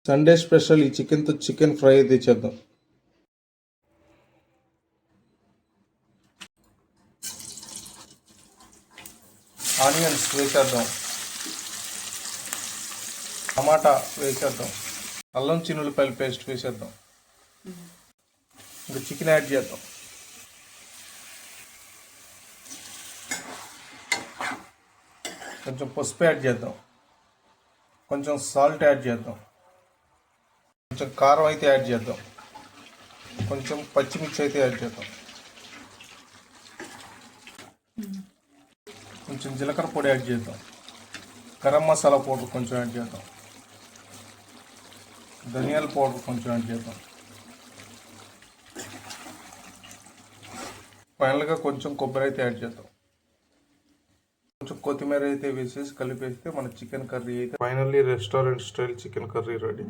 Sunday special ఈ చికెన్తో chicken fry అయితే చేద్దాం. ఆనియన్స్ వేసేద్దాం, టమాటా వేసేద్దాం, అల్లం చిన్నులపాయల పేస్ట్ వేసేద్దాం, ఇంకా చికెన్ యాడ్ చేద్దాం. కొంచెం పసుపు యాడ్ చేద్దాం, కొంచెం సాల్ట్ యాడ్ చేద్దాం, కొంచెం కారం అయితే యాడ్ చేద్దాం, కొంచెం పచ్చిమిర్చి అయితే యాడ్ చేద్దాం, కొంచెం జీలకర్ర పొడి యాడ్ చేద్దాం, గరం మసాలా పౌడర్ కొంచెం యాడ్ చేద్దాం, ధనియాల పౌడర్ కొంచెం యాడ్ చేద్దాం. ఫైనల్గా కొంచెం కొబ్బరి అయితే యాడ్ చేద్దాం. కొంచెం కొత్తిమీర అయితే వేసేసి కలిపేస్తే మన చికెన్ కర్రీ అయితే finally restaurant style chicken curry ready.